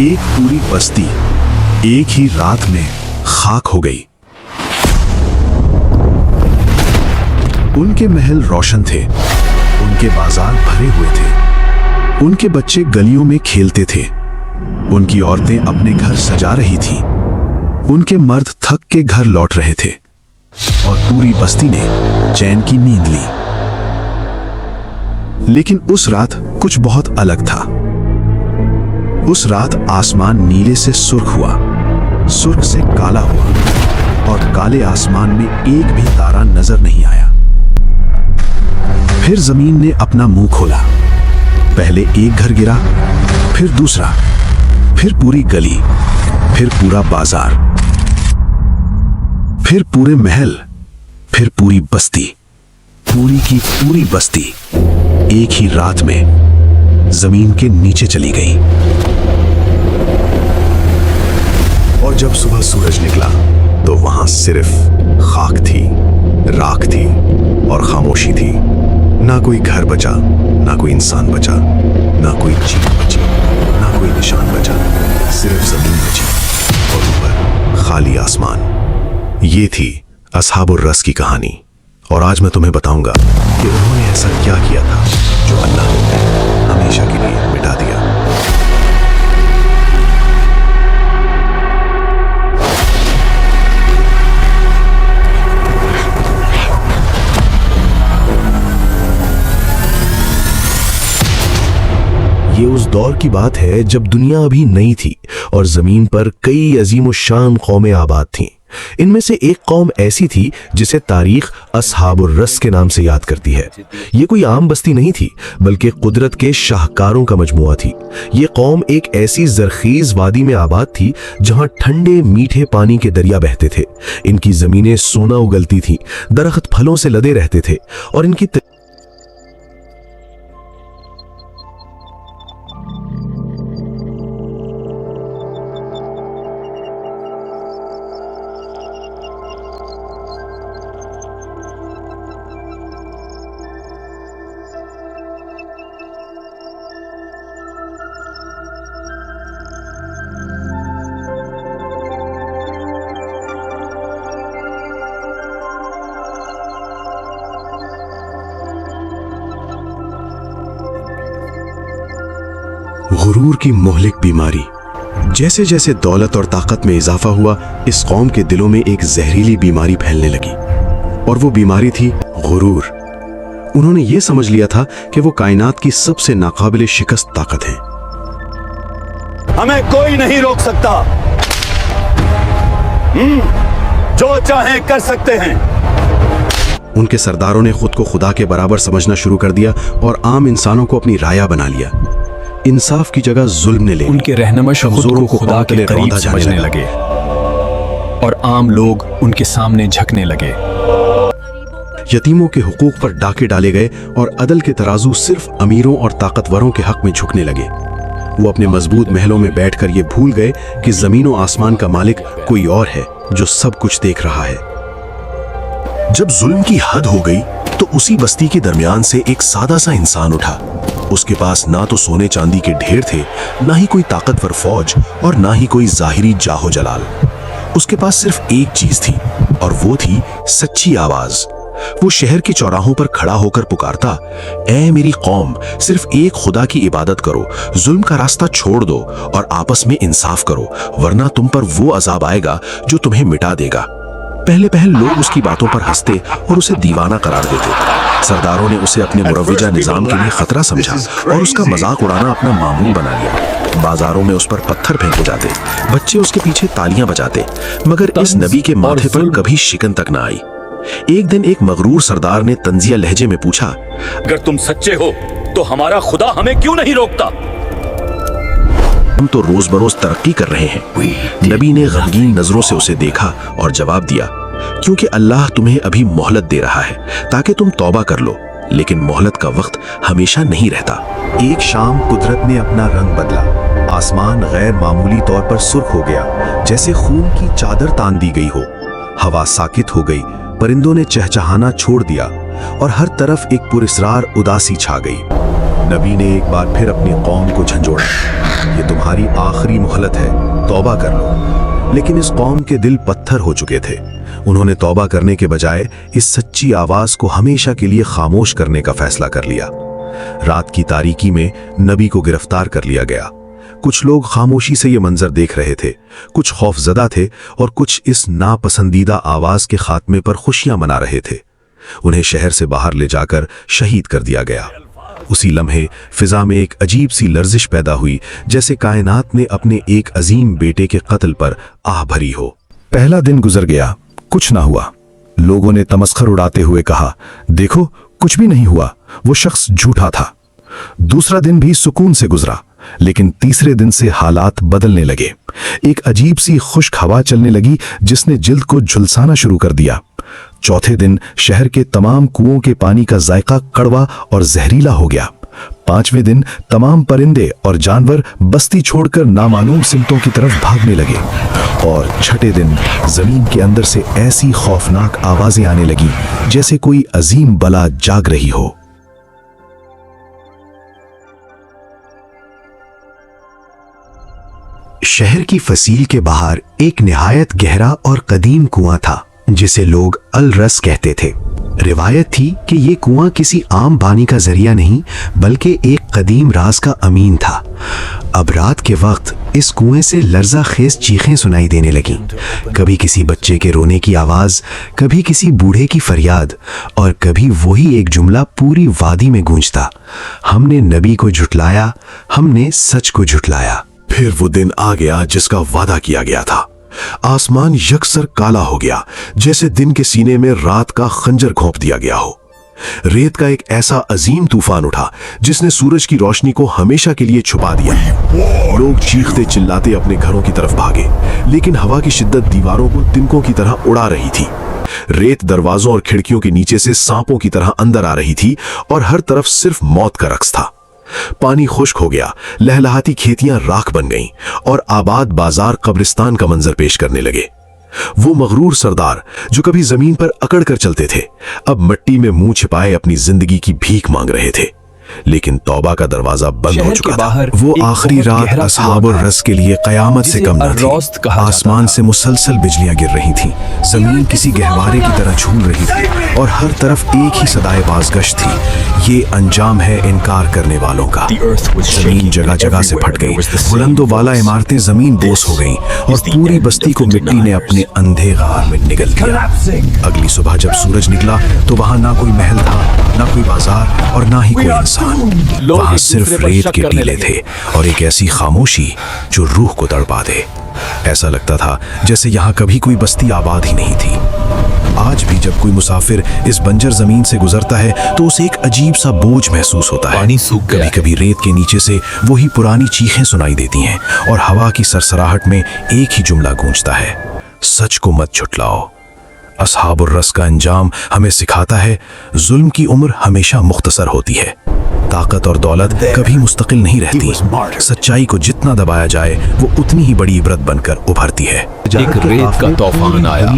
एक पूरी बस्ती एक ही रात में खाक हो गई। उनके महल रोशन थे, उनके बाजार भरे हुए थे, उनके बच्चे गलियों में खेलते थे, उनकी औरतें अपने घर सजा रही थीं, उनके मर्द थक के घर लौट रहे थे और पूरी बस्ती ने चैन की नींद ली। लेकिन उस रात कुछ बहुत अलग था। उस रात आसमान नीले से सुर्ख हुआ, सुर्ख से काला हुआ और काले आसमान में एक भी तारा नजर नहीं आया। फिर जमीन ने अपना मुंह खोला। पहले एक घर गिरा, फिर दूसरा, फिर पूरी गली, फिर पूरा बाजार, फिर पूरे महल, फिर पूरी बस्ती, पूरी की पूरी बस्ती एक ही रात में जमीन के नीचे चली गई। और जब सुबह सूरज निकला तो वहां सिर्फ खाक थी, राख थी और खामोशी थी। ना कोई घर बचा, ना कोई इंसान बचा, ना कोई चीज बची, ना कोई निशान बचा, सिर्फ जमीन बची और ऊपर खाली आसमान। ये थी अस्हाबुर रस की कहानी। और आज मैं तुम्हें बताऊंगा कि उन्होंने ऐसा क्या किया था जो अल्लाह ने हमेशा के लिए मिटा दिया। ये उस दौर की बात है जब दुनिया अभी नई थी और जमीन पर कई अजीम शान कौमें आबाद थीं। इनमें से एक कौम ऐसी थी जिसे तारीख अस्हाबुर रस के नाम से याद करती है। ये कोई आम बस्ती नहीं थी, बल्कि कुदरत के शाहकारों का मजमुआ थी। ये कौम एक ऐसी जरखीज वादी में आबाद थी जहां ठंडे मीठे पानी के दरिया बहते थे। इनकी जमीनें सोना उगलती थीं, दरख्त फलों से लदे रहते थे और इनकी गुरूर की मोहलिक बीमारी। जैसे जैसे दौलत और ताकत में इजाफा हुआ, इस कौम के दिलों में एक जहरीली बीमारी फैलने लगी और वो बीमारी थी गुरूर। उन्होंने ये समझ लिया था कि वो कायनात की सबसे नाकाबिले शिकस्त ताकत है। हमें कोई नहीं रोक सकता, जो चाहे कर सकते हैं। उनके सरदारों ने खुद को खुदा के बराबर समझना शुरू कर दिया और आम इंसानों को अपनी राया बना लिया। इंसाफ की जगह जुल्म ने ले उनके रहनुमा कमजोरों को खुदा के करीब समझने लगे और आम लोग उनके सामने झुकने लगे। यतीमों के हुकूक पर डाके डाले गए और अदल के तराजू सिर्फ अमीरों और ताकतवरों के हक में झुकने लगे। वो अपने मजबूत महलों में बैठकर ये भूल गए कि जमीन और आसमान का मालिक कोई और है जो सब कुछ देख रहा है। जब जुल्म की हद हो गई तो उसी बस्ती के दरमियान से एक सादा सा इंसान उठा। उसके पास ना तो सोने चांदी के ढेर थे, ना ही कोई ताकतवर फौज और ना ही कोई जाहिरी जाहो जलाल। उसके पास सिर्फ एक चीज थी और वो थी सच्ची आवाज। वो शहर के चौराहों पर खड़ा होकर पुकारता, ऐ मेरी कौम, सिर्फ एक खुदा की इबादत करो, जुल्म का रास्ता छोड़ दो और आपस में इंसाफ करो, वरना तुम पर वो अजाब आएगा जो तुम्हें मिटा देगा। पहले पहल लोग उसकी बातों पर हंसते और उसे दीवाना करार देते। सरदारों ने उसे अपने मुरव्विजा निजाम के लिए खतरा समझा और उसका मजाक उड़ाना अपना मामूल बना लिया। बाजारों में उस पर पत्थर फेंके जाते, बच्चे उसके पीछे तालियां बजाते, मगर इस नबी के माथे पर कभी शिकन तक ना आई। एक दिन एक मगरूर सरदार ने तंजिया लहजे में पूछा, अगर तुम सच्चे हो तो हमारा खुदा हमें क्यों नहीं रोकता? हम तो रोज बरोज तरक्की कर रहे हैं। नबी ने गमगीन नजरों से उसे देखा और जवाब दिया, क्योंकि अल्लाह तुम्हें अभी मोहलत दे रहा है ताकि तुम तौबा कर लो, लेकिन मोहलत का वक्त हमेशा नहीं रहता। एक शाम कुदरत ने अपना रंग बदला। आसमान गैर मामूली तौर पर सुर्ख हो गया, जैसे खून की चादर तान दी गई हो। हवा साकित हो गई, परिंदों ने चहचहाना छोड़ दिया और हर तरफ एक पुरस्रार उदासी छा गई। नबी ने एक बार फिर अपनी कौम को झंझोड़ा, ये तुम्हारी आखिरी मोहलत है, तौबा कर लो। लेकिन इस कौम के दिल पत्थर हो चुके थे। उन्होंने तौबा करने के बजाय इस सच्ची आवाज को हमेशा के लिए खामोश करने का फैसला कर लिया। रात की तारीकी में नबी को गिरफ्तार कर लिया गया। कुछ लोग खामोशी से ये मंजर देख रहे थे, कुछ खौफजदा थे और कुछ इस नापसंदीदा आवाज के खात्मे पर खुशियां मना रहे थे। उन्हें शहर से बाहर ले जाकर शहीद कर दिया गया। उसी लम्हे फिजा में एक अजीब सी लर्जिश पैदा हुई, जैसे कायनात ने अपने एक अजीम बेटे के कत्ल पर आह भरी हो। पहला दिन गुजर गया, कुछ ना हुआ। लोगों ने तमस्खर उड़ाते हुए कहा, देखो कुछ भी नहीं हुआ, वो शख्स झूठा था। दूसरा दिन भी सुकून से गुजरा, लेकिन तीसरे दिन से हालात बदलने लगे। एक अजीब सी खुश्क हवा चलने लगी जिसने जिल्द को झुलसाना शुरू कर दिया। चौथे दिन शहर के तमाम कुओं के पानी का जायका कड़वा और जहरीला हो गया। पांचवें दिन तमाम परिंदे और जानवर बस्ती छोड़कर नामालूम सिमतों की तरफ भागने लगे। और छठे दिन जमीन के अंदर से ऐसी खौफनाक आवाजें आने लगी जैसे कोई अजीम बला जाग रही हो। शहर की फसील के बाहर एक निहायत गहरा और कदीम कुआं था जिसे लोग अल रस कहते थे। रिवायत थी कि ये कुआं किसी आम पानी का जरिया नहीं बल्कि एक कदीम राज का अमीन था। अब रात के वक्त इस कुएं से लर्जा खेज चीखें सुनाई देने लगीं। कभी किसी बच्चे के रोने की आवाज, कभी किसी बूढ़े की फरियाद और कभी वही एक जुमला पूरी वादी में गूंजता, हमने नबी को झुटलाया, हमने सच को झुटलाया। फिर वो दिन आ गया जिसका वादा किया गया था। आसमान यकसर काला हो गया, जैसे दिन के सीने में रात का खंजर घोंप दिया गया हो। रेत का एक ऐसा अजीम तूफान उठा जिसने सूरज की रोशनी को हमेशा के लिए छुपा दिया। लोग चीखते चिल्लाते अपने घरों की तरफ भागे, लेकिन हवा की शिद्दत दीवारों को तिनकों की तरह उड़ा रही थी। रेत दरवाजों और खिड़कियों के नीचे से सांपों की तरह अंदर आ रही थी और हर तरफ सिर्फ मौत का रक्स था। पानी खुश्क हो गया, लहलहाती खेतियां राख बन गईं और आबाद बाजार कब्रिस्तान का मंजर पेश करने लगे। वो मगरूर सरदार जो कभी जमीन पर अकड़ कर चलते थे, अब मिट्टी में मुंह छिपाए अपनी जिंदगी की भीख मांग रहे थे। लेकिन तौबा का दरवाजा बंद हो चुका था। वो आखिरी रात असहाबुर रस के लिए कयामत से कम न थी। आसमान से मुसलसल बिजलियां गिर रही थीं, जमीन किसी गहवारे की तरह झूल रही थी और हर तरफ एक ही सदाए बाज़गश्त थी। ये अंजाम है इनकार करने वालों का। जमीन जगह जगह से फट गई, बुलंदो वाला इमारतें जमीन बोस हो गईं और पूरी बस्ती को मिट्टी ने अपने अंधे गार में निगल दिया। अगली सुबह जब सूरज निकला तो वहां ना कोई महल था, ना कोई बाजार और ना ही कोई इंसान। वहां सिर्फ रेत के टीले थे और एक ऐसी खामोशी जो रूह को तड़पा दे। ऐसा लगता था जैसे यहाँ कभी कोई बस्ती आबाद ही नहीं थी। आज भी जब कोई मुसाफिर इस बंजर जमीन से गुजरता है तो उसे एक अजीब सा बोझ महसूस होता है। पानी सूख गया। कभी-कभी रेत के नीचे से वही पुरानी चीखें सुनाई देती हैं और हवा की सरसराहट में एक ही जुमला गूंजता है, सच को मत झुटलाओ। असहाबुर रस का अंजाम हमें सिखाता है, जुल्म की उम्र हमेशा मुख्तसर होती है। ताकत और दौलत कभी मुस्तकिल नहीं रहती। सच्चाई को जितना दबाया जाए वो उतनी ही बड़ी इबरत बनकर उभरती है। एक रेत का तूफान आया,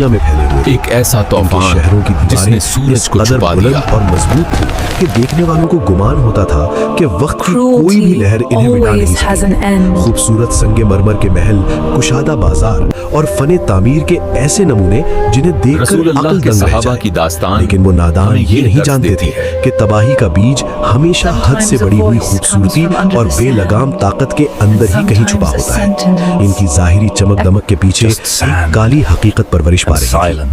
एक ऐसा तूफान शहरों की जिसने सूरज को छुपा दिया और मजबूत थी कि देखने वालों को गुमान होता था कि वक्त की कोई भी लहर इन्हें मिटा नहीं सकती। खूबसूरत संगे मरमर के महल, कुशादा बाजार और फने तामीर के ऐसे नमूने जिन्हें देखकर अक्ल दंग रह जाए। की दास्तान, लेकिन वो नादान ये नहीं जानते थे कि तबाही का बीज हमेशा हद से बड़ी हुई खूबसूरती और बेलगाम ताकत के अंदर ही कहीं छुपा होता है। इनकी जाहिरी चमक दमक के पीछे एक काली हकीकत परवरिश पा रही है।